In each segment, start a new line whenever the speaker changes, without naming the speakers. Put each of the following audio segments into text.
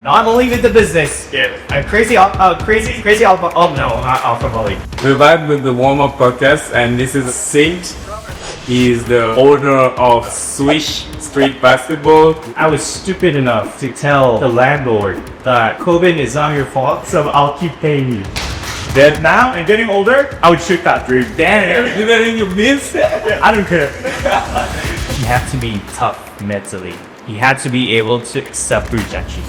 Not only with the business, crazy, not alcoholic.
We're back with the WARMUP Podcast, and this is Saint. He is the owner of Swish Street Basketball.
I was stupid enough to tell the landlord that COVID is not your fault, so I'll keep paying you. Then now, and getting older, I would shoot that dream. Damn,
You're letting you miss?
I don't care. He had to be tough mentally. He had to be able to accept rejection.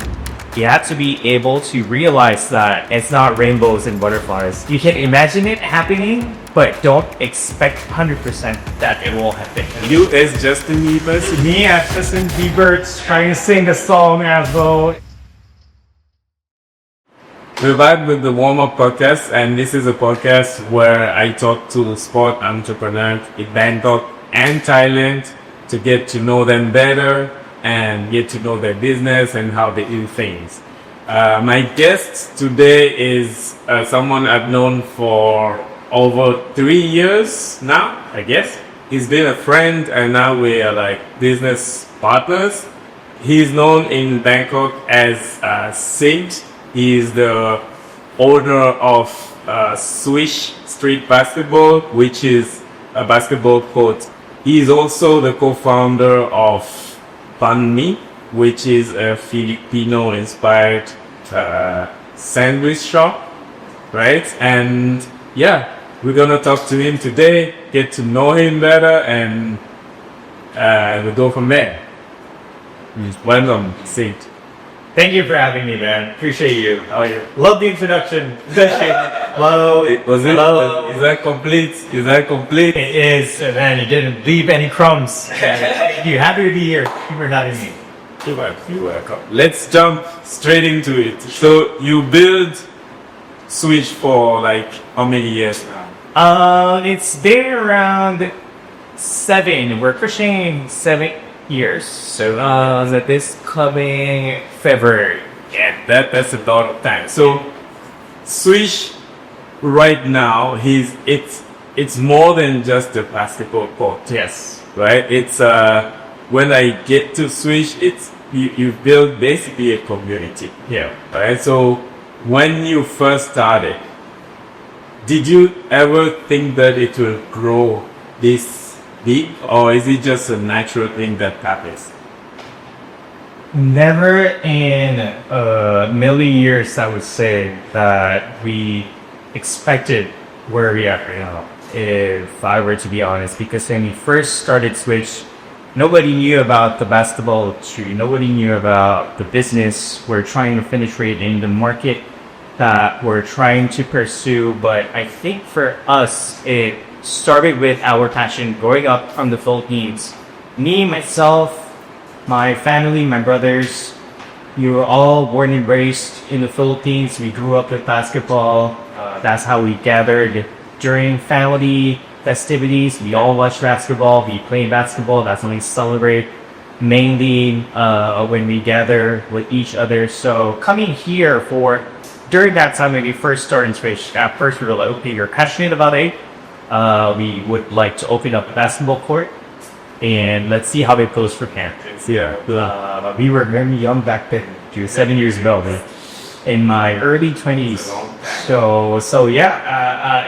You have to be able to realize that it's not rainbows and butterflies. You can imagine it happening, but don't expect 100% that it will happen.
You as Justin Bieber.
Me as Justin Bieber trying to sing a song as well.
We're back with the WARMUP Podcast, and this is a podcast where I talk to sport entrepreneurs in Bangkok and Thailand to get to know them better and get to know their business and how they do things. My guest today is someone I've known for over 3 years now, I guess. He's been a friend and now we are like business partners. He's known in Bangkok as Saint. He is the owner of Swish Street Basketball, which is a basketball court. He is also the co-founder of BunMe, which is a Filipino-inspired sandwich shop, right? And yeah, we're gonna talk to him today, get to know him better, and we'll go from there. Welcome, Saint.
Thank you for having me, man. Appreciate you. How are you? Love the introduction. Hello.
Was it?
Hello.
Is that complete? Is that complete?
It is, man. You didn't leave any crumbs. Thank you. Happy to be here. Thank you for having me.
You're welcome. Let's jump straight into it. So you build Swish for like how many years now?
It's been around 7. We're pushing 7 years. So that this coming February.
Yeah, that's a lot of time. So Swish right now it's more than just a basketball court.
Yes.
Right? It's when I get to Swish, it's you build basically a community.
Yeah.
Right? So when you first started, did you ever think that it will grow this big, or is it just a natural thing that happens?
Never in a million years, I would say, that we expected where we are right now, if I were to be honest, because when we first started Swish, nobody knew about the basketball industry, nobody knew about the business we're trying to penetrate in the market that we're trying to pursue. But I think for us, it started with our passion growing up from the Philippines. Me, myself, my family, my brothers, we were all born and raised in the Philippines. We grew up with basketball. That's how we gathered during family festivities. We all watch basketball. We play basketball. That's when we celebrate, mainly when we gather with each other. So coming here during that time when we first started Swish, at first we were like, okay, you're passionate about it. We would like to open up a basketball court, and let's see how it goes for campus.
Yeah.
We were very young back then, 7 years ago, in my early 20s. So yeah,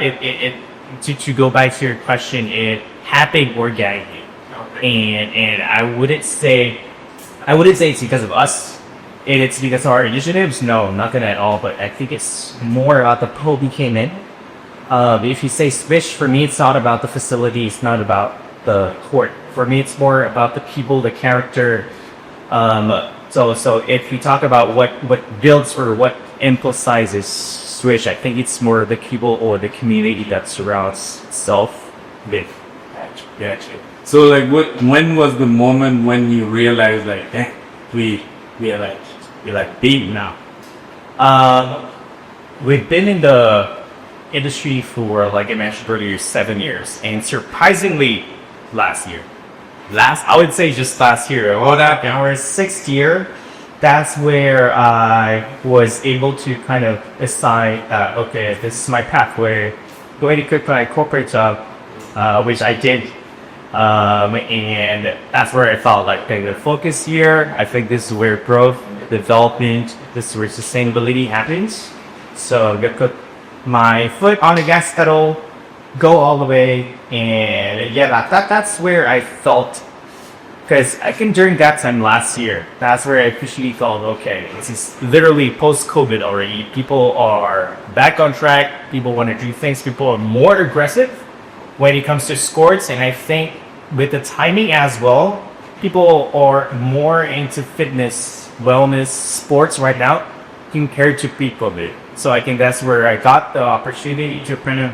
to go back to your question, it happened organically, and I wouldn't say it's because of us. It's because of our initiatives. No, not gonna at all. But I think it's more about the pull we came in. If you say Swish, for me, it's not about the facility. It's not about the court. For me, it's more about the people, the character. So if we talk about what builds or what emphasizes Swish, I think it's more the people or the community that surrounds itself with.
Gotcha. So like, when was the moment when you realized like, we're like big now?
We've been in the industry for, like I mentioned earlier, 7 years, and surprisingly, I would say just last year. Well, that our 6th year, that's where I was able to kind of decide that, okay, this is my pathway, going to quit my corporate job, which I did. And that's where I felt like, okay, the focus here, I think this is where growth development, this is where sustainability happens. So you put my foot on the gas pedal, go all the way, and yeah, that's where I felt, because I think during that time last year, that's where I officially felt, okay, this is literally post-COVID already. People are back on track. People want to do things. People are more aggressive when it comes to sports, and I think with the timing as well, people are more into fitness, wellness, sports right now compared to pre-COVID. So I think that's where I got the opportunity to kind of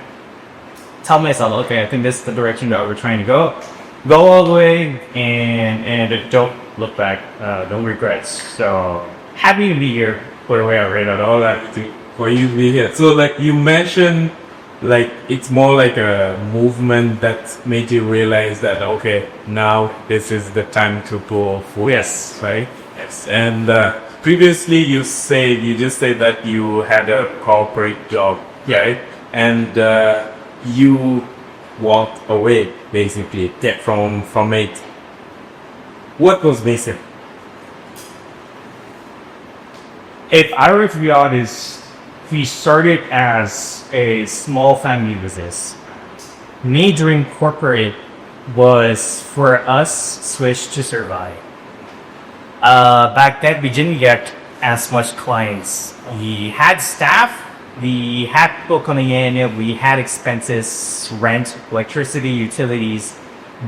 tell myself, okay, I think this is the direction that we're trying to go. Go all the way and don't look back, don't regret. So happy to be here for where I read out all that
For you to be here. So like you mentioned, like it's more like a movement that made you realize that okay, now this is the time to go full.
Yes.
Right? Yes. And previously you just said that you had a corporate job, right? And you walked away basically from it. What was missing?
If I were to be honest, we started as a small family business. Me doing corporate was for us Swish to survive. Back then we didn't get as much clients. We had staff, we had people coming in, we had expenses, rent, electricity, utilities,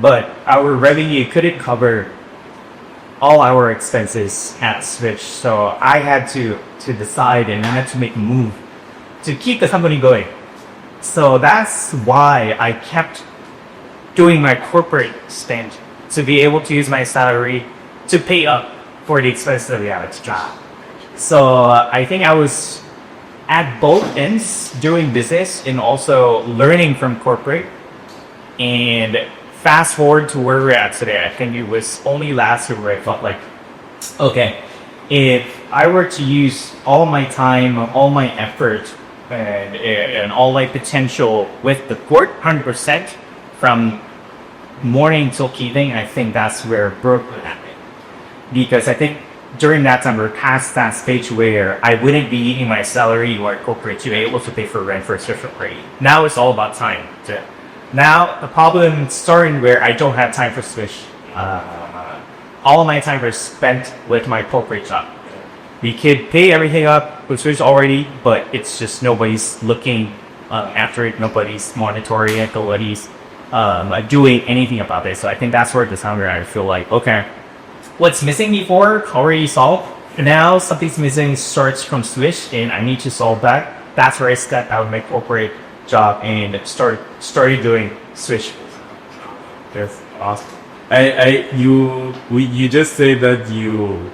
but our revenue couldn't cover all our expenses at Swish. So I had to decide, and I had to make a move to keep the company going. So that's why I kept doing my corporate stint, to be able to use my salary to pay up for the expenses that we had at the job. So I think I was at both ends doing business and also learning from corporate. And fast forward to where we're at today, I think it was only last year where I felt like, okay, if I were to use all my time, all my effort, and all my potential with the court 100% from morning till evening, I think that's where broke would happen. Because I think during that time, we're past that stage where I wouldn't be eating my salary or corporate to be able to pay for rent for a different rate. Now it's all about time. Now the problem starting where I don't have time for Swish. All of my time is spent with my corporate job. We could pay everything up with Swish already, but it's just nobody's looking after it. Nobody's monitoring it. Nobody's doing anything about it. So I think that's where the time where I feel like, okay, what's missing before already solved. Now something's missing starts from Swish, and I need to solve that. That's where I stepped out of my corporate job and started doing Swish.
That's awesome. You just say that you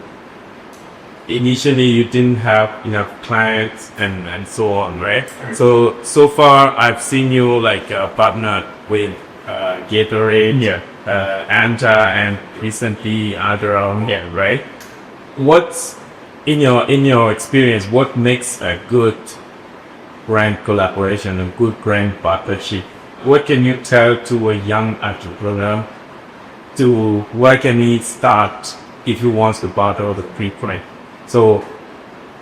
initially didn't have enough clients and so on, right? So far I've seen you like partnered with Gatorade, Anta, and recently Adderall, right? What's in your experience? What makes a good brand collaboration, a good brand partnership? What can you tell to a young entrepreneur? To where can he start if he wants to partner with a pre-print? So,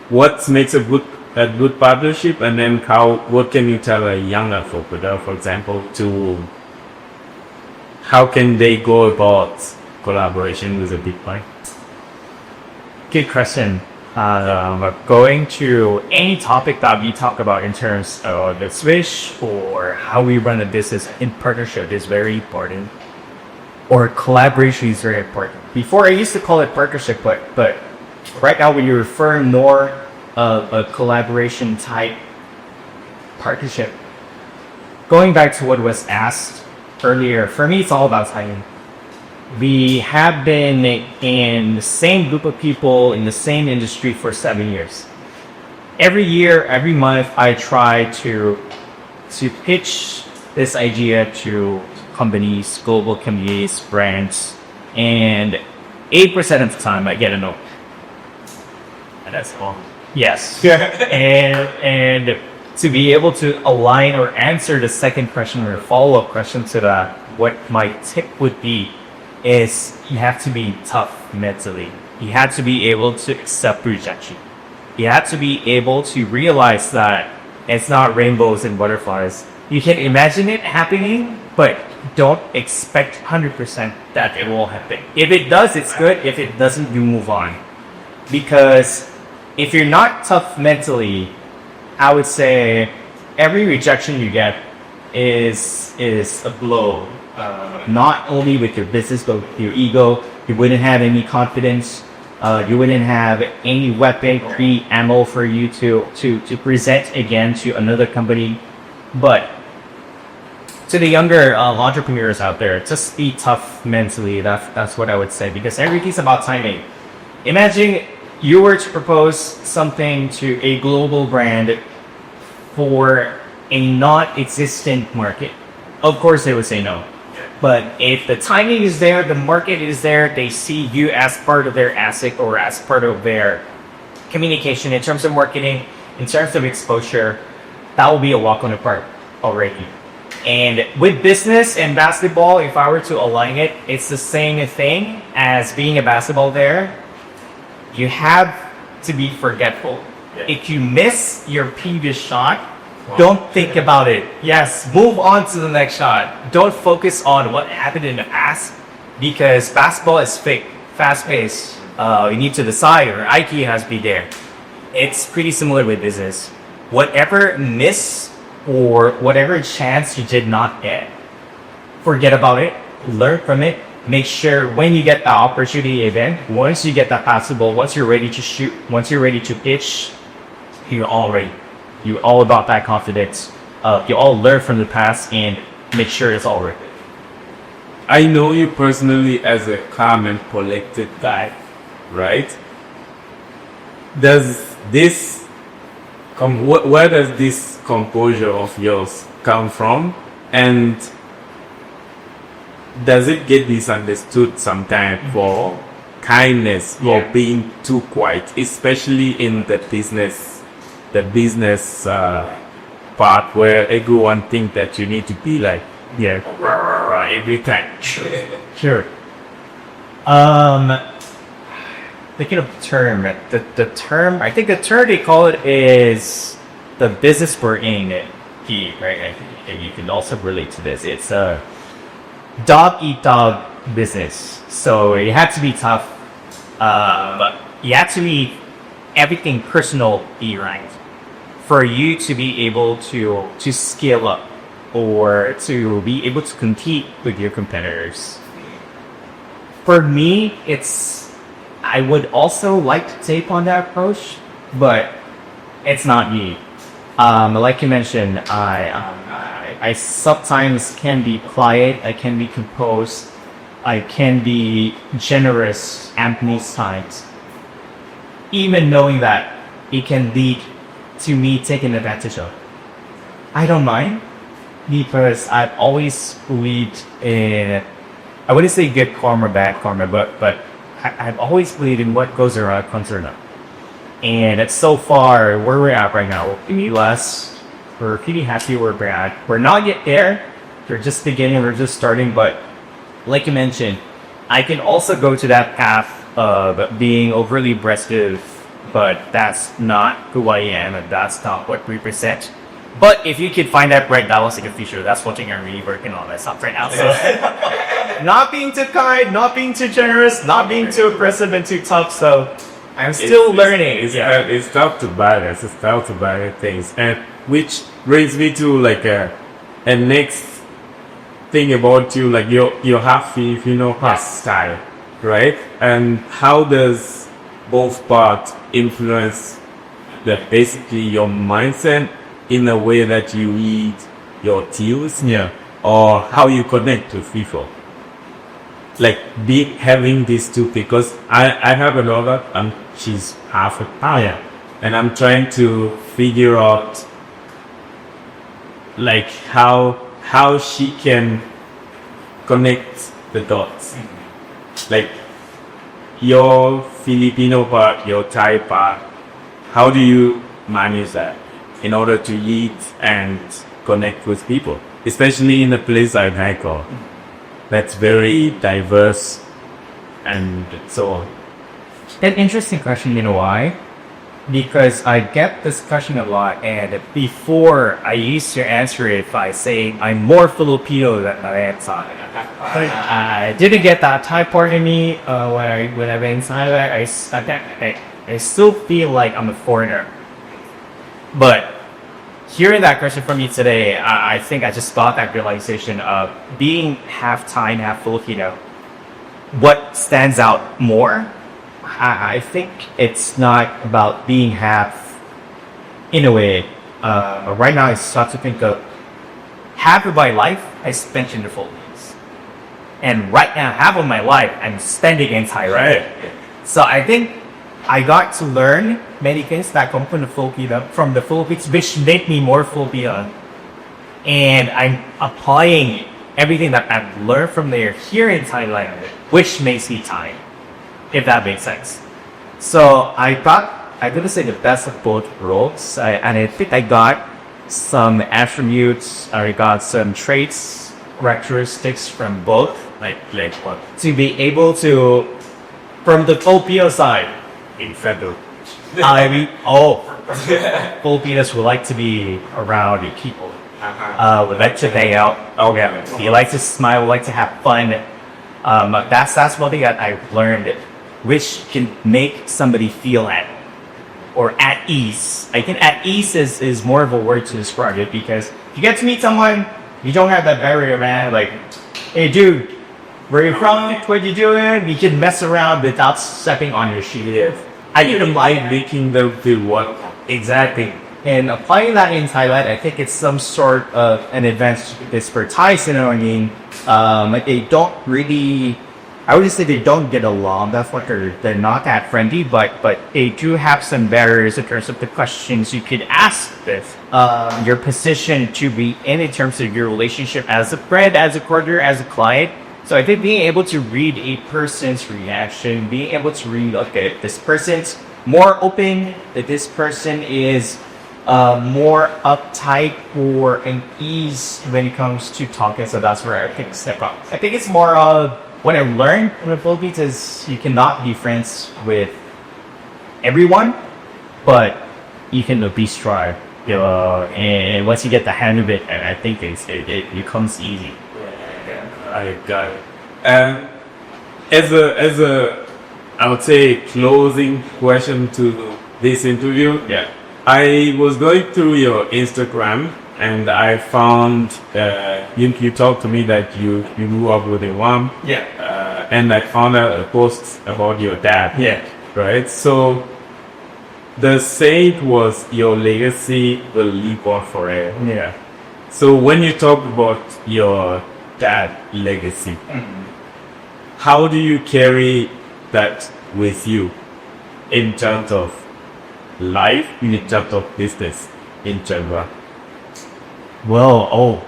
what makes a good partnership, and then what can you tell a young entrepreneur, for example, how can they go about collaboration with a big brand?
Good question. Going to any topic that we talk about in terms of the Swish or how we run a business in partnership is very important. Or collaboration is very important. Before I used to call it partnership, but right now we refer more of a collaboration type partnership. Going back to what was asked earlier, for me it's all about timing. We have been in the same group of people in the same industry for 7 years. Every year, every month, I try to pitch this idea to companies, global communities, brands, and 8% of the time I get a no. And that's all. Yes. and to be able to align or answer the second question or follow-up question to that, what my tip would be is you have to be tough mentally. You have to be able to accept rejection. You have to be able to realize that it's not rainbows and butterflies. You can imagine it happening, but don't expect 100% that it will happen. If it does, it's good. If it doesn't, you move on. Because if you're not tough mentally, I would say every rejection you get is a blow. Not only with your business, but with your ego. You wouldn't have any confidence. You wouldn't have any weaponry, ammo for you to present again to another company. But to the younger entrepreneurs out there, just be tough mentally. That's what I would say, because everything's about timing. Imagine you were to propose something to a global brand for a non-existent market. Of course, they would say no. But if the timing is there, the market is there, they see you as part of their asset or as part of their communication in terms of marketing, in terms of exposure, that will be a walk on the park already. And with business and basketball, if I were to align it, it's the same thing as being a basketball player. You have to be forgetful. If you miss your previous shot, don't think about it. Yes, move on to the next shot. Don't focus on what happened in the past, because basketball is fast-paced. You need to decide, your IQ has to be there. It's pretty similar with business. Whatever miss or whatever chance you did not get, forget about it, learn from it. Make sure when you get the opportunity event, once you get that possible, once you're ready to shoot, once you're ready to pitch, you're all ready. You're all about that confidence. You all learn from the past and make sure it's all worth it.
I know you personally as a calm and collected guy, right? Does this where does this composure of yours come from? And does it get misunderstood sometimes for kindness or being too quiet, especially in the business part where everyone thinks that you need to be like, every time.
Sure. Thinking of the term, the term, I think the term they call it is the business we're in, right? And you can also relate to this. It's a dog eat dog business. So you have to be tough. But you have to be everything personal be right for you to be able to scale up or to be able to compete with your competitors. For me, I would also like to take on that approach, but it's not me. Like you mentioned, I sometimes can be quiet, I can be composed, I can be generous at these times, even knowing that it can lead to me taking advantage of. I don't mind, because I've always believed in, I wouldn't say good karma, bad karma, but I've always believed in what goes around comes around. And it's so far where we're at right now, we're pretty blessed. We're pretty happy where we're at. We're not yet there. We're just beginning, we're just starting, but like you mentioned, I can also go to that path of being overly aggressive, but that's not who I am and that's not what we present. But if you could find that right balance in the future, that's one thing I'm really working on myself right now. So not being too kind, not being too generous, not being too aggressive and too tough. So I'm still learning.
It's tough to balance. It's tough to balance things, and which brings me to like a next thing about you, like you have Filipino style, right? And how does both parts influence that basically your mindset in a way that you read your cues, or how you connect with people? Like having these two, because I have a daughter and she's half Italian, and I'm trying to figure out like how she can connect the dots, like your Filipino part, your Thai part. How do you manage that in order to read and connect with people, especially in a place like Haikou? that's very diverse and so on?
An interesting question, you know why? Because I get this question a lot, and before I used to answer it by saying I'm more Filipino than I am Thai. I didn't get that Thai part in me when I went inside. I still feel like I'm a foreigner. But hearing that question from you today, I think I just got that realization of being half Thai and half Filipino. What stands out more? I think it's not about being half in a way. Right now I start to think of half of my life I spent in the Philippines. And right now, half of my life I'm spending in Thailand.
Right.
So I think I got to learn many things that come from the Philippines, which made me more Filipino. And I'm applying everything that I've learned from there here in Thailand, which makes me Thai, if that makes sense. So I'm gonna say the best of both worlds, and I think I got some attributes, I got some traits, characteristics from both, like what? To be able to, from the Filipino side, in federal. I mean, Filipinos would like to be around people. Would like to hang out. Oh yeah, we like to smile. We like to have fun. That's one thing that I've learned, which can make somebody feel at ease. I think at ease is more of a word to describe it, because you get to meet someone, you don't have that barrier, man. Like, hey dude, where you from? What you doing? You can mess around without stepping on your shoes.
I even like making them feel what?
Exactly. And applying that in Thailand, I think it's some sort of an advantage because for Thais, you know what I mean? They don't really, I would just say they don't get along. That's what they're not that friendly, but they do have some barriers in terms of the questions you could ask with your position to be in terms of your relationship as a friend, as a coordinator, as a client. So I think being able to read a person's reaction, being able to read, okay, this person's more open, that this person is more uptight or an ease when it comes to talking. So that's where I think step up. I think it's more of what I learned from the Philippines is you cannot be friends with everyone, but you can be strive. And once you get the hang of it, I think it becomes easy.
I got it. And as a, I would say, closing question to this interview.
Yeah.
I was going through your Instagram and I found you talked to me that you grew up with a mom.
Yeah.
And I found out a post about your dad.
Yeah.
Right. So the saying was your legacy will live on forever.
Yeah.
So when you talk about your dad legacy, how do you carry that with you in terms of life, in terms of business in general?
Well,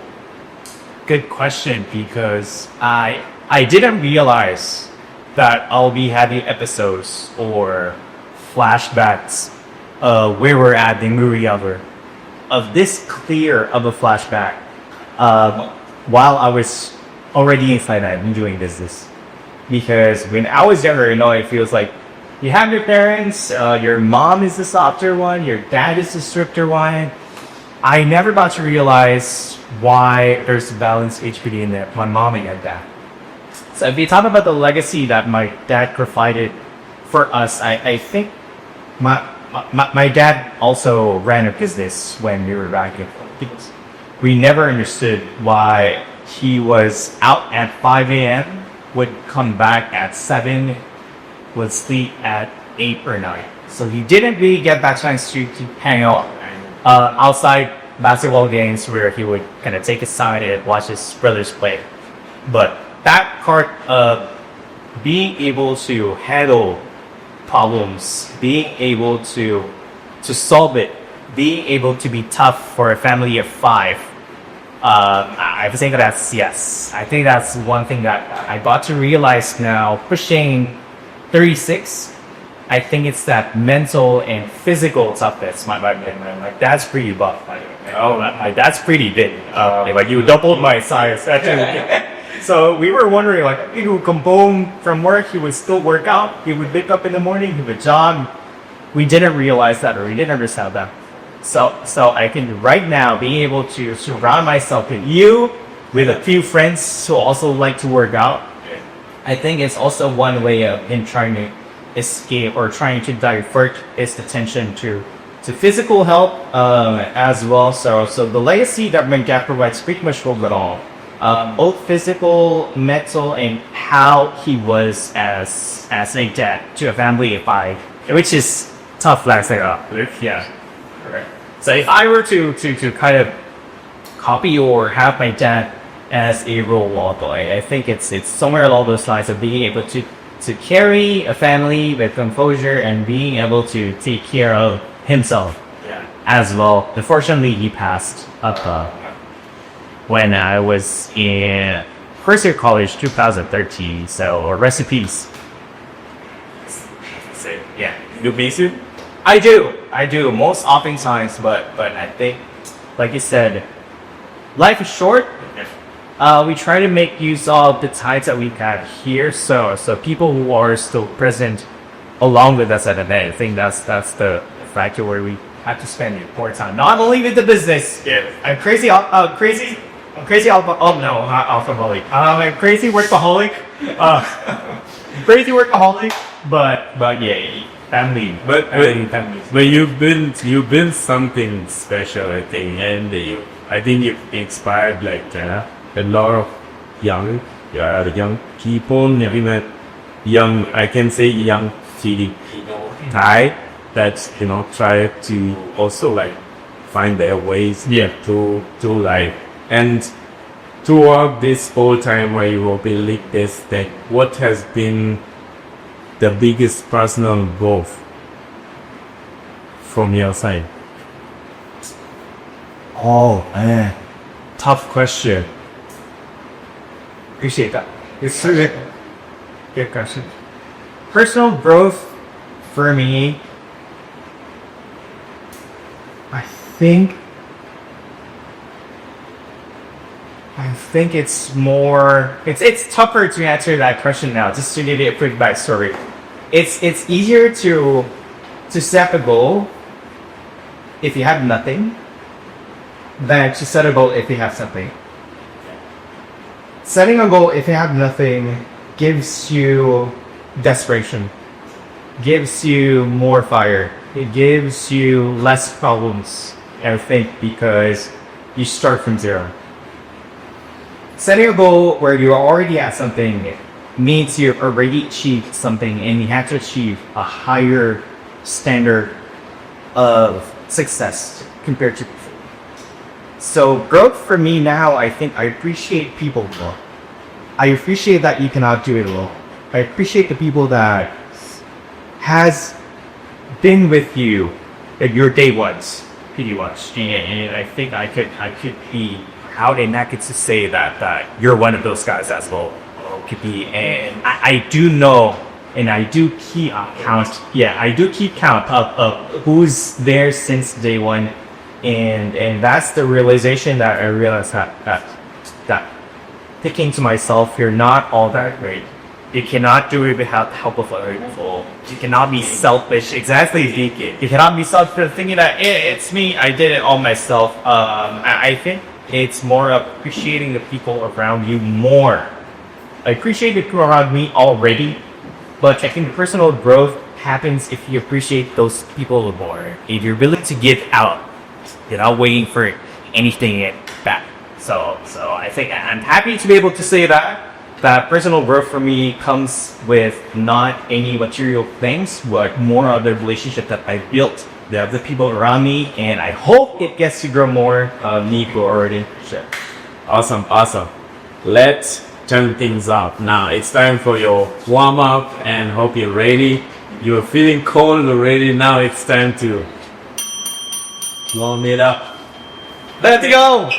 good question, because I didn't realize that I'll be having episodes or flashbacks where we're at the movie of this clear of a flashback while I was already inside I've been doing business. Because when I was younger, it feels like you have your parents, your mom is the softer one, your dad is the stricter one. I never got to realize why there's a balance between my mom and my dad. So if you talk about the legacy that my dad provided for us, I think my dad also ran a business when we were back in the Philippines. We never understood why he was out at 5 a.m., would come back at 7, would sleep at 8 or 9. So he didn't really get that chance to hang out outside basketball games where he would kind of take his side and watch his brothers play. But that part of being able to handle problems, being able to solve it, being able to be tough for a family of 5, I think that's yes. I think that's one thing that I got to realize now, pushing 36. I think it's that mental and physical toughness. My dad's pretty buff, by the way. Oh, my dad's pretty big. Like you doubled my size. So we were wondering, like, he would come home from work, he would still work out, he would wake up in the morning, he would jog. We didn't realize that, or we didn't understand that. So I can right now be able to surround myself with you, with a few friends who also like to work out. I think it's also one way of him trying to escape or trying to divert his attention to physical health as well. So the legacy that my dad provides pretty much will it all. Both physical, mental, and how he was as a dad to a family of five, which is tough last thing up. Yeah. Correct. So if I were to kind of copy or have my dad as a role model, I think it's somewhere along those lines of being able to carry a family with composure and being able to take care of himself as well. Unfortunately, he passed up when I was in first year college, 2013. So rest in peace. So, yeah.
You miss it?
I do most oftentimes, but I think, like you said, life is short. We try to make use of the times that we have here, so people who are still present along with us at the end. I think that's the factor where we have to spend more time, not only with the business.
Yeah.
I'm crazy workaholic. I'm crazy workaholic. Crazy workaholic, but yeah. Family,
But you've been something special, I think, and I think you've inspired like a lot of young people, maybe young, I can say young Filipino Thai that try to also like find their ways to life. And throughout this whole time where you will be like this, that what has been the biggest personal growth from your side?
Oh man, tough question. Appreciate that. It's a good question. Personal growth for me, I think it's more. It's tougher to answer that question now. Just to give you a quick backstory, it's easier to set a goal if you have nothing than to set a goal if you have something. Setting a goal if you have nothing gives you desperation, gives you more fire, it gives you less problems, I think, because you start from zero. Setting a goal where you're already at something means you've already achieved something and you have to achieve a higher standard of success compared to before. So growth for me now, I think I appreciate people more. I appreciate that you cannot do it alone. I appreciate the people that has been with you at your day ones, pretty much. And I think I could be proud and happy to say that you're one of those guys as well. Could be, and I do know, and I do keep count. Yeah, I do keep count of who's there since day one, and that's the realization that I realized that thinking to myself, you're not all that great. You cannot do it without the help of other people. You cannot be selfish. Exactly, you cannot be selfish thinking that it's me. I did it all myself. I think it's more of appreciating the people around you more. I appreciate the people around me already, but I think personal growth happens if you appreciate those people more. If you're willing to give out, you're not waiting for anything back. So I think I'm happy to be able to say that personal growth for me comes with not any material things, but more of the relationship that I built with the people around me, and I hope it gets to grow more mutual relationship.
Awesome. Let's turn things up. Now it's time for your warm up and hope you're ready. You're feeling cold already. Now it's time to warm it up.
Let's go!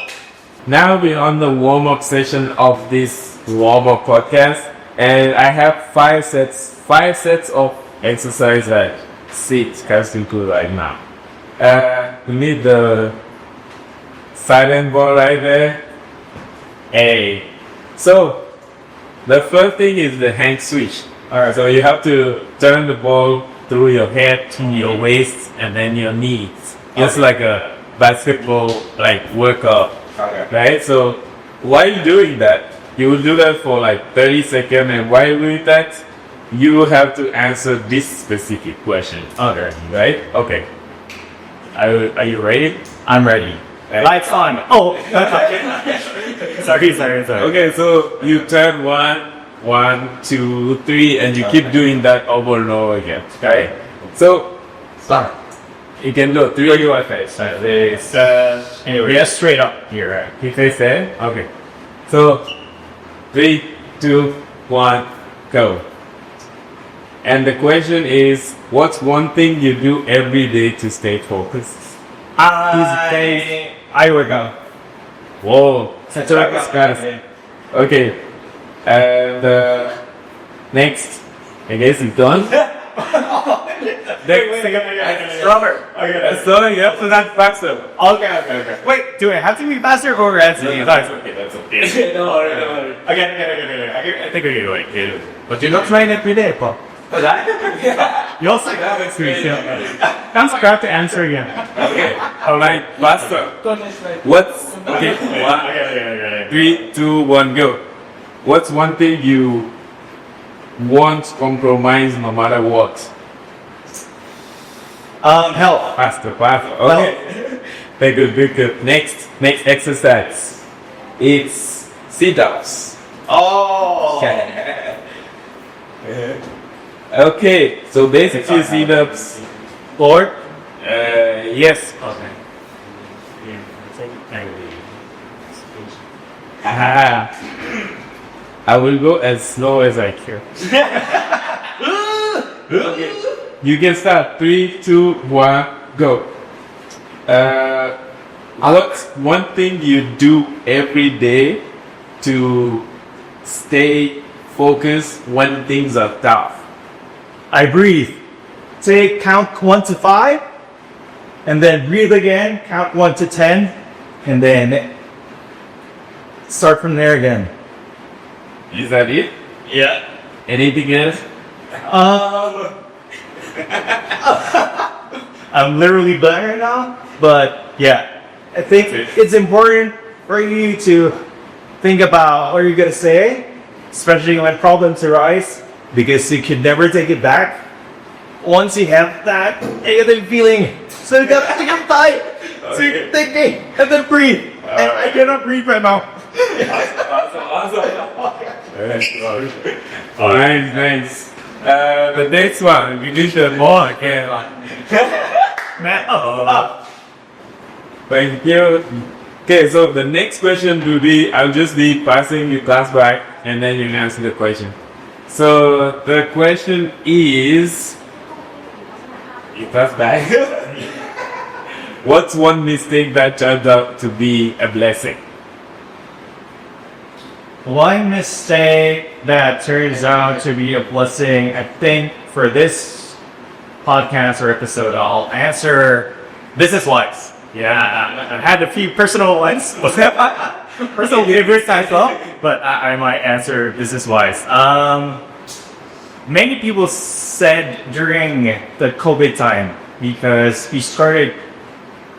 Now we're on the warm up session of this WARMUP Podcast, and I have five sets of exercise that Sid has to do right now. You need the silent ball right there. Hey. So The first thing is the hand switch. Alright, so you have to turn the ball through your head to your waist and then your knees. Just like a basketball workout.
Okay.
Right? So while doing that, you will do that for like 30 seconds, and while doing that, you have to answer this specific question.
Okay.
Right? Okay. Are you ready?
I'm ready.
Right.
Lights on. Oh. sorry.
Okay, so you turn 1, 2, 3, and you keep doing that over and over again. Okay? So,
Start.
you can do 3
You want face. Anyway, yeah, straight up here. Right?
You face there? Okay. So, 3, 2, 1, go. And the question is, what's one thing you do every day to stay focused?
I work out.
Whoa.
Such a
Okay. And next. I guess it's done.
Stronger.
So you have to run faster.
Okay. Wait, do I have to be faster or answer?
That's okay.
No. Again. I think I can do it. But you're not trying every day, Paul. You also have experience. I'm scared to answer again.
Okay. Alright, faster. What's okay? 3, 2, 1, go. What's one thing you won't compromise no matter what?
Health.
Faster. Okay. Very good. Next exercise. It's sit-ups.
Oh.
Okay, so basically sit-ups.
Lord.
Yes.
Okay.
I will go as slow as I can. Okay. You can start. 3, 2, 1, go. What's one thing you do every day to stay focused when things are tough?
I breathe. Say count 1 to 5, and then breathe again. Count 1 to 10, and then start from there again.
Is that it?
Yeah.
Anything else?
I'm literally blank right now, but yeah, I think it's important for you to think about what you're gonna say, especially when problems arise, because you can never take it back. Once you have that, you get the feeling, so you gotta think I'm tired, so you're thinking, and then breathe. And I cannot breathe right now.
Awesome. Nice. The next one, we did the more again. Thank you. Okay, so the next question will be, I'll just be passing you class back and then you can answer the question. So the question is, you pass back. What's one mistake that turned out to be a blessing?
One mistake that turns out to be a blessing, I think for this podcast or episode, I'll answer business-wise. Yeah, I had a few personal ones, personal behaviors as well, but I might answer business-wise. Many people said during the COVID time, because we started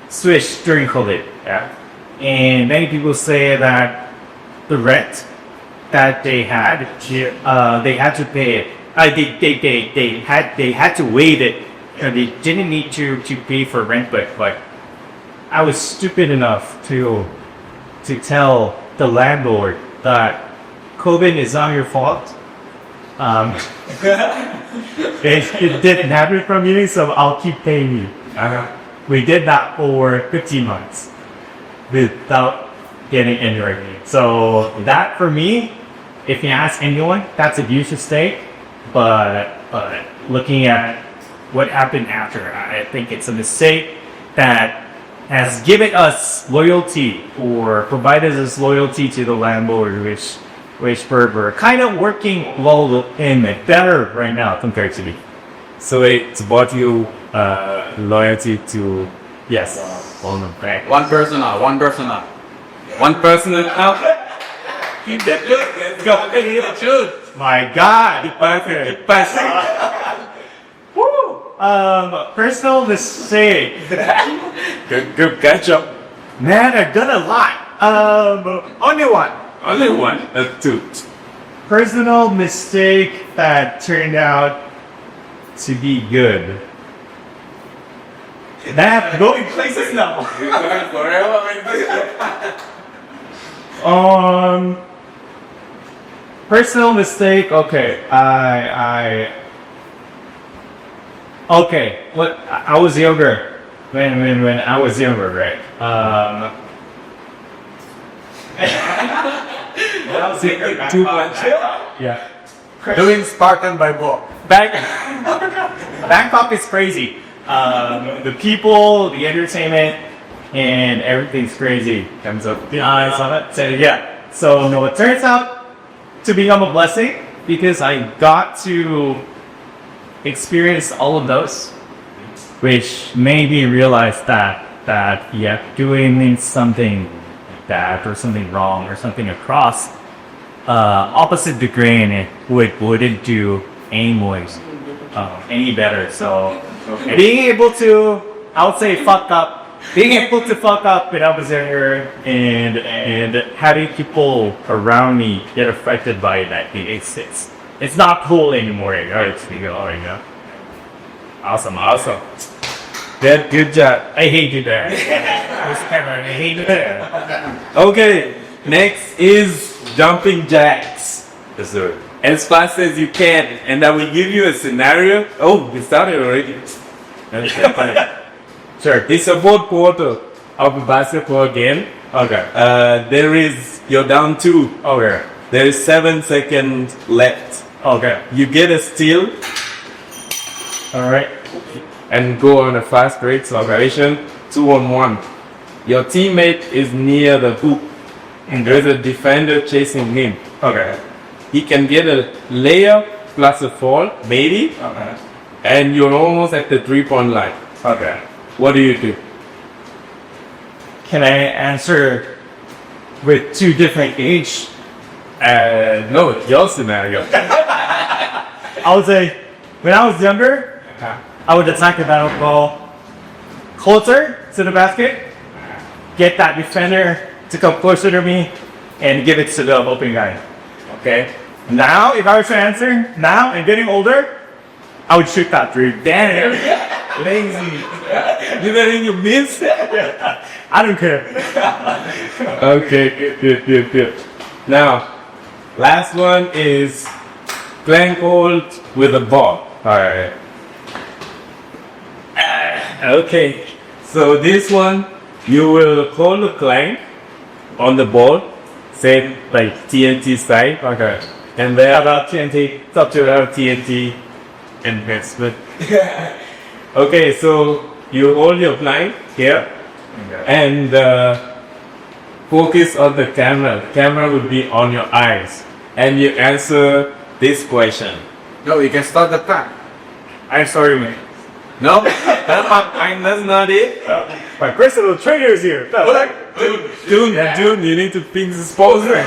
Swish during COVID, yeah, and many people say that the rent that they had to pay it. They had to waive it. They didn't need to pay for rent, but I was stupid enough to tell the landlord that COVID is not your fault. It didn't happen from you, so I'll keep paying you. We did that for 15 months without getting any revenue. So that for me, if you ask anyone, that's a huge mistake. But looking at what happened after, I think it's a mistake that has given us loyalty or provided us loyalty to the landlord, which we're kind of working well in better right now compared to me.
So it's brought you loyalty to
Yes.
Right.
One person out.
Let's go. Shoot.
My God.
Perfect.
Woo. Personal mistake.
Good catch up.
Man, I've done a lot. Only one.
Only one. That's two.
Personal mistake that turned out to be good. That going places now.
You're going forever.
Personal mistake. Okay, Okay, what I was younger. When I was younger, right?
Too much.
Yeah.
Doing Spartan by book.
Bangkok is crazy. The people, the entertainment, and everything's crazy. Comes up the eyes on it. So yeah. So no, it turns out to become a blessing because I got to experience all of those, which made me realize that yeah, doing something bad or something wrong or something across opposite the grain wouldn't do any better. So being able to, I would say, being able to fuck up when I was younger and having people around me get affected by that, it's not cool anymore. Awesome. Good job. I hate you there. I hate you there.
Okay, next is jumping jacks.
Yes, sir.
As fast as you can, and I will give you a scenario. Oh, we started already.
Sure.
It's a fourth quarter of a basketball game.
Okay.
You're down 2.
Okay.
There is 7 seconds left.
Okay.
You get a steal
All right.
and go on a fast break celebration, 2-on-1. Your teammate is near the hoop and there's a defender chasing him.
Okay.
He can get a layup plus a fall, maybe,
Okay.
and you're almost at the 3-point line.
Okay.
What do you do?
Can I answer with 2 different age?
No, your scenario.
I would say, when I was younger, I would attack the basketball closer to the basket, get that defender to come closer to me, and give it to the open guy. Okay? Now, if I were to answer, now and getting older, I would shoot that 3. Damn.
Lazy. You letting you miss?
I don't care.
Okay, good. Now, last one is clank hold with a ball.
Alright.
Okay, so this one, you will hold the clank on the ball, say like TNT style.
Okay.
And then about TNT, it's up to our TNT investment. Okay, so you hold your plank here and focus on the camera. The camera will be on your eyes, and you answer this question.
No, you can start the time.
I'm sorry, man.
No, that's not it.
My personal trainer is here.
June, you need to fix the sponsor.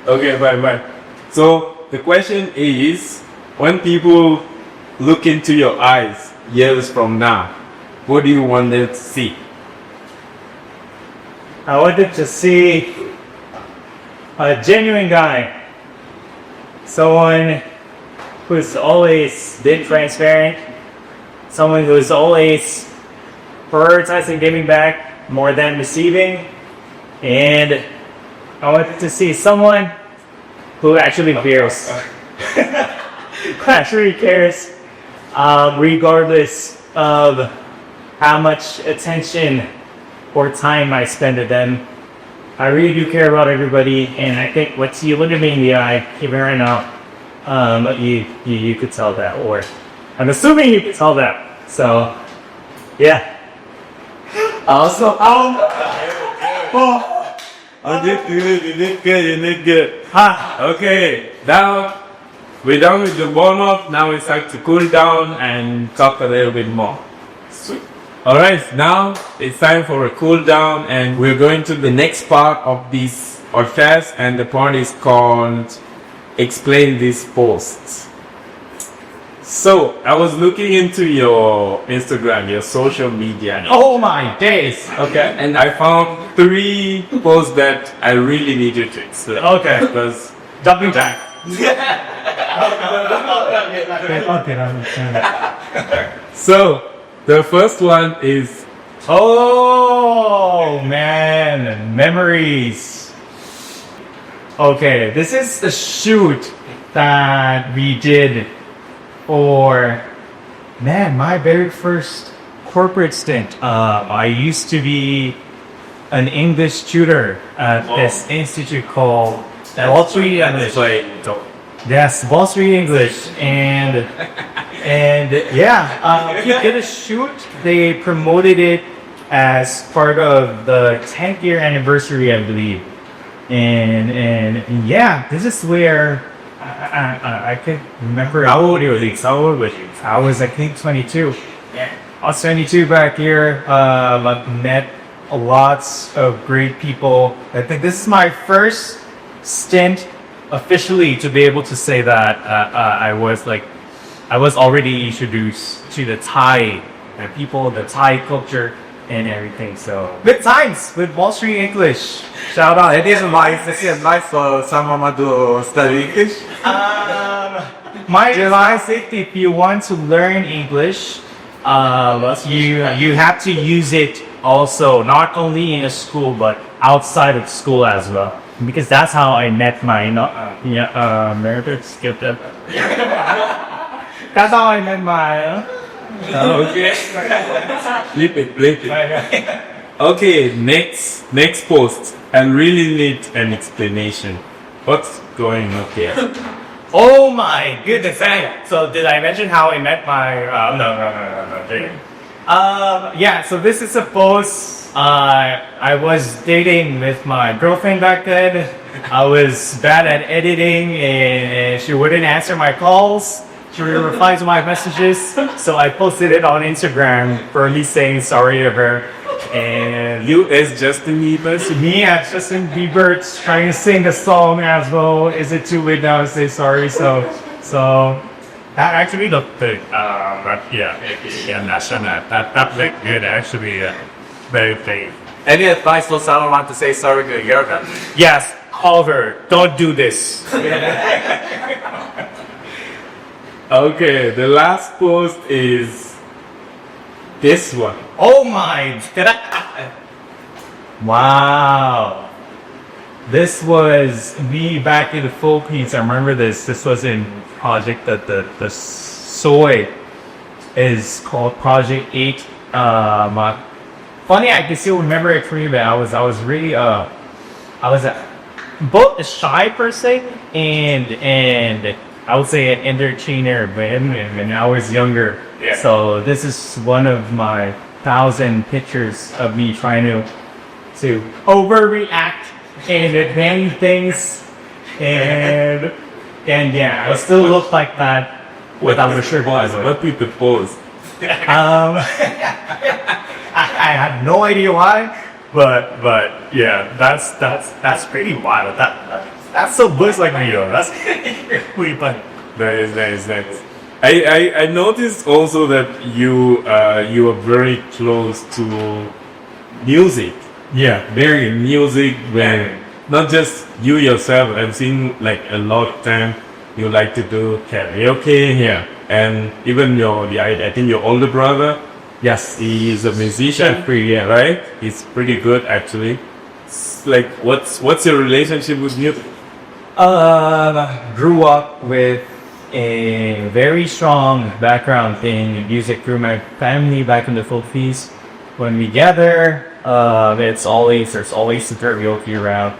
Okay, bye. So the question is, when people look into your eyes years from now, what do you want them to see?
I wanted to see a genuine guy. Someone who's always been transparent. Someone who's always prioritizing giving back more than receiving. And I wanted to see someone who actually cares. Who actually cares, regardless of how much attention or time I spend with them. I really do care about everybody, and I think once you look at me in the eye, even right now, you could tell that, or I'm assuming you could tell that. So, yeah.
Also, you did good. Okay, now we're done with the warm-up. Now it's time to cool down and talk a little bit more. Sweet. Alright, now it's time for a cool down and we're going to the next part of this podcast, and the part is called "Explain These Posts." So I was looking into your Instagram, your social media.
Oh my days. Okay.
And I found 3 posts that I really need you to explain.
Okay.
Because
Jumping jack.
so the first one is
Oh man, memories. Okay, this is the shoot that we did for my very first corporate stint. I used to be an English tutor at this institute called Wall Street English. Yes, Wall Street English, and yeah, we did a shoot. They promoted it as part of the 10th year anniversary, I believe, and yeah, this is where I can remember how old was you? I was I think 22. Yeah, I was 22 back here. I've met lots of great people. I think this is my first stint officially to be able to say that I was already introduced to the Thai people, the Thai culture and everything. So good times with Wall Street English. Shout out.
It is nice for someone to study English.
My advice, if you want to learn English, you have to use it also, not only in a school but outside of school as well. Because that's how I met my Meredith skipped it. That's how I met my.
okay. Flip it. Okay, next post. I really need an explanation. What's going on here?
Oh my goodness! So did I mention how I met my? No. Yeah. So this is a post. I was dating with my girlfriend back then. I was bad at editing, and she wouldn't answer my calls. She would reply to my messages, so I posted it on Instagram for me saying sorry to her. And
You as Justin Bieber?
me as Justin Bieber trying to sing the song as well. Is it too late now to say sorry? So that actually looked good. But yeah, that looked good actually. Very plain.
Any advice for someone to say sorry to a girlfriend?
Yes, however, don't do this.
Okay, the last post is this one.
Oh my! Wow. This was me back in the Philippines. I remember this. This was in project that the soy is called Project 8. Funny, I can still remember it pretty bad. I was really I was both a shy person and I would say an entertainer when I was younger.
Yeah.
So this is one of my 1,000 pictures of me trying to overreact and advance things and yeah, I still look like that without a shirt.
What with the post?
I had no idea why, but yeah, that's pretty wild. That's so bush like me though. That's pretty funny.
Nice. I noticed also that you are very close to music.
Yeah.
Very music when not just you yourself. I've seen like a lot of time you like to do karaoke.
Yeah.
And even I think your older brother.
Yes.
He is a musician, right? He's pretty good actually. Like, what's your relationship with music?
Grew up with a very strong background in music through my family back in the Philippines. When we gather, there's always a karaoke around.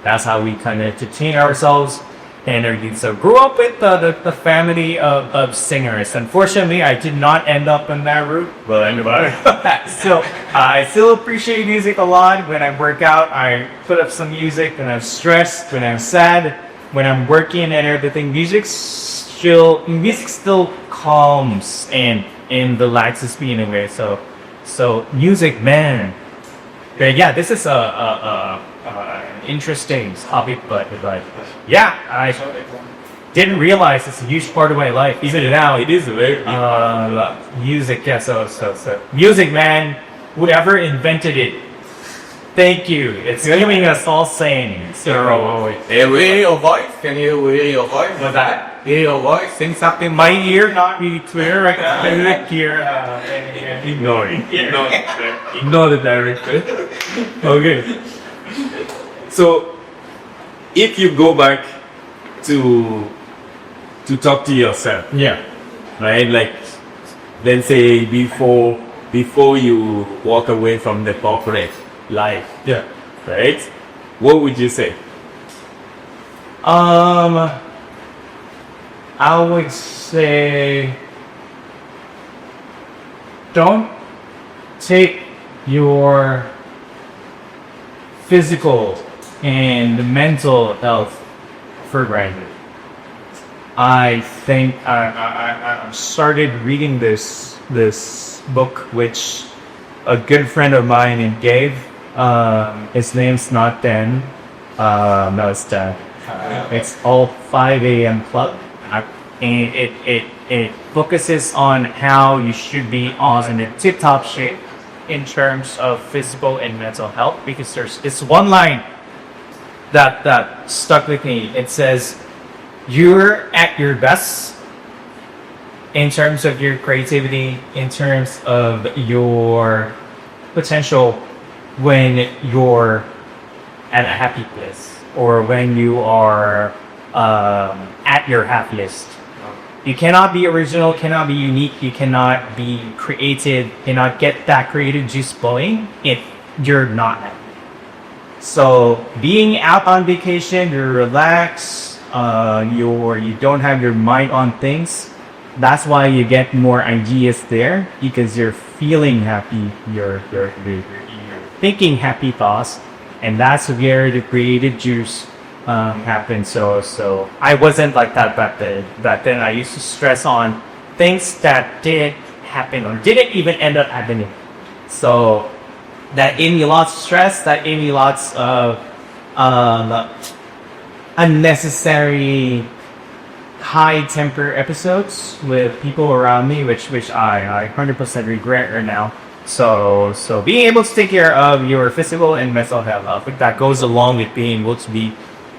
That's how we kind of entertain ourselves. And everything. So grew up with the family of singers. Unfortunately, I did not end up in that route. But anyway, so I still appreciate music a lot. When I work out, I put up some music. When I'm stressed, when I'm sad, when I'm working and everything, music still calms and relaxes me in a way. So music, man. But yeah, this is a interesting topic, but yeah, I didn't realize it's a huge part of my life. Even now,
It is very
music, yeah, so music, man, whoever invented it, thank you. It's giving us all sane. So,
Hear your voice. Can you hear your voice?
what's that?
Hear your voice. Sing something.
My ear not really clear. I can hear.
ignore it. Ignore the director. Okay. So, if you go back to talk to yourself,
Yeah.
right? Like, let's say before you walk away from the corporate life,
Yeah.
right? What would you say?
I would say don't take your physical and mental health for granted. I think I started reading this book, which a good friend of mine gave. His name's not Dan. No, it's Dan. It's all 5 a.m. Club, and it focuses on how you should be on a tip-top shape in terms of physical and mental health. Because there's this one line that stuck with me. It says, "You're at your best in terms of your creativity, in terms of your potential, when you're at a happy place, or when you are at your happiest. You cannot be original, cannot be unique, you cannot be creative, cannot get that creative juice flowing if you're not happy." So being out on vacation, you're relaxed, you don't have your mind on things. That's why you get more ideas there, because you're feeling happy, you're thinking happy thoughts, and that's where the creative juice happens. So I wasn't like that back then. Back then, I used to stress on things that didn't happen or didn't even end up happening. So that gave me lots of stress. That gave me lots of unnecessary high temper episodes with people around me, which I 100% regret right now. So being able to take care of your physical and mental health, I think that goes along with being able to be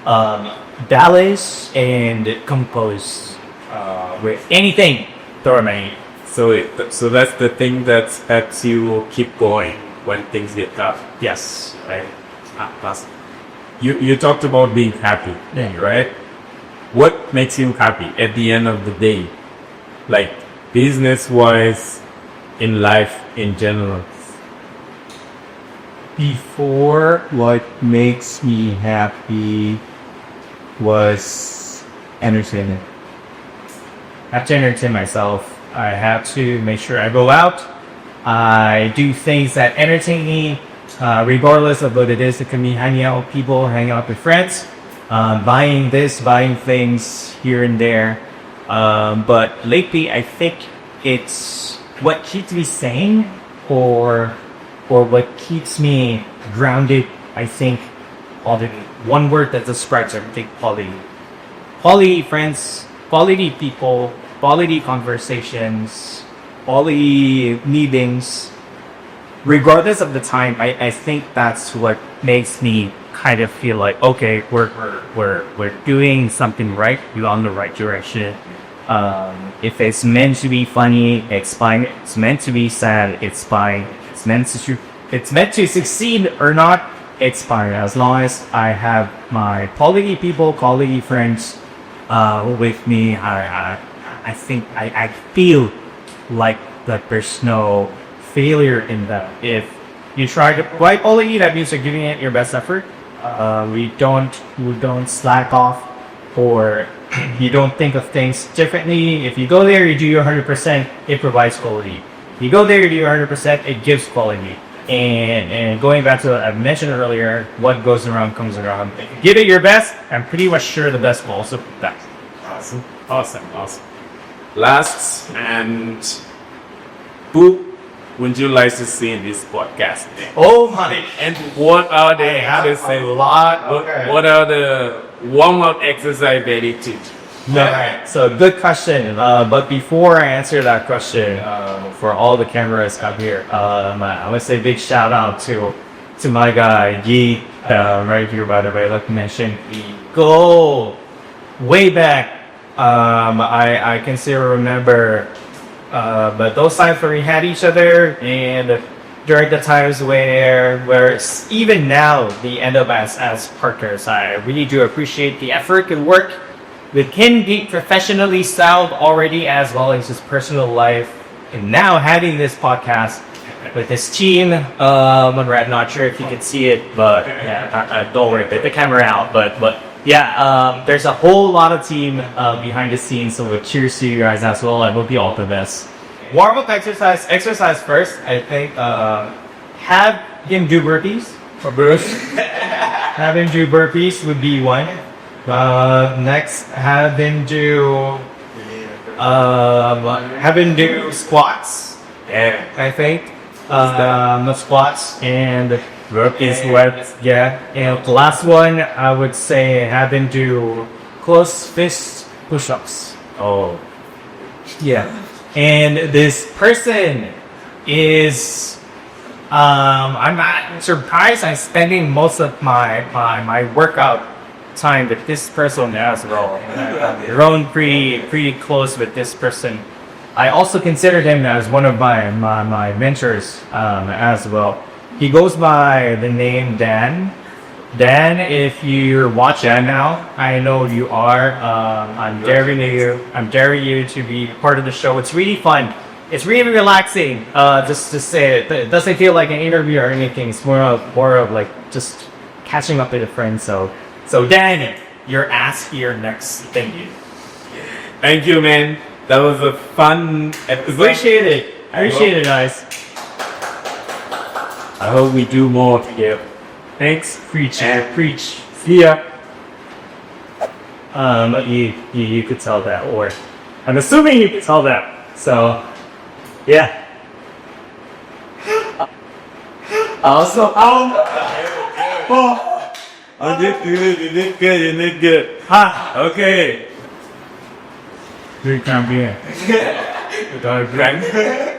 balanced and composed with anything thrown at you.
So that's the thing that helps you keep going when things get tough.
Yes.
Right? Plus, you talked about being happy,
Yeah.
right? What makes you happy at the end of the day? Like, business-wise, in life in general.
Before, what makes me happy was entertainment. I have to entertain myself. I have to make sure I go out. I do things that entertain me, regardless of what it is. It can be hanging out with people, hanging out with friends, buying things here and there. But lately, I think it's what keeps me sane, or what keeps me grounded. I think quality. One word that describes everything: quality. Quality friends, quality people, quality conversations, quality meetings. Regardless of the time, I think that's what makes me kind of feel like, okay, we're doing something right. We're on the right direction. If it's meant to be funny, it's fine. It's meant to be sad, it's fine. It's meant to succeed or not, it's fine. As long as I have my quality people, quality friends with me, I think I feel like that there's no failure in that. If you try to provide quality, that means you're giving it your best effort. We don't slack off, or you don't think of things differently. If you go there, you do your 100%, it provides quality. If you go there, you do your 100%, it gives quality. And going back to what I mentioned earlier, what goes around comes around. If you give it your best, I'm pretty much sure the best will also come back.
Awesome. Last, and who would you like to see in this podcast?
Oh my.
And what are the how to say what are the warm-up exercise that you teach?
No. So good question. But before I answer that question, for all the cameras up here, I want to say big shout out to my guy Yi, right here by the way. Like mentioned, we go way back. I can still remember, but those times where we had each other, and during the times where even now we end up as partners. I really do appreciate the effort and work with him being professionally styled already, as well as his personal life, and now having this podcast with his team. I'm not sure if you can see it, but yeah, don't worry, put the camera out. But yeah, there's a whole lot of team behind the scenes. So cheers to you guys as well. I hope you all the best. Warm up exercise first. I think have him do burpees. Have him do burpees would be one. Next, have him do squats.
Yeah.
I think squats and burpees. Yeah. And the last one, I would say have him do close fist push-ups.
Oh.
Yeah. And this person is, I'm not surprised. I'm spending most of my workout time with this person as well. I've grown pretty close with this person. I also consider him as one of my mentors as well. He goes by the name Dan. Dan, if you're watching now, I know you are. I'm daring you to be part of the show. It's really fun. It's really relaxing. Just to say it doesn't feel like an interview or anything. It's more of like just catching up with a friend. So Dan, your ass here next. Thank you.
Thank you, man. That was a fun episode.
Appreciate it, guys.
I hope we do more together.
Thanks. Preach.
See ya.
You could tell that, or I'm assuming you could tell that. So, yeah. Also,
You did good. Okay.
Good time here.
Good.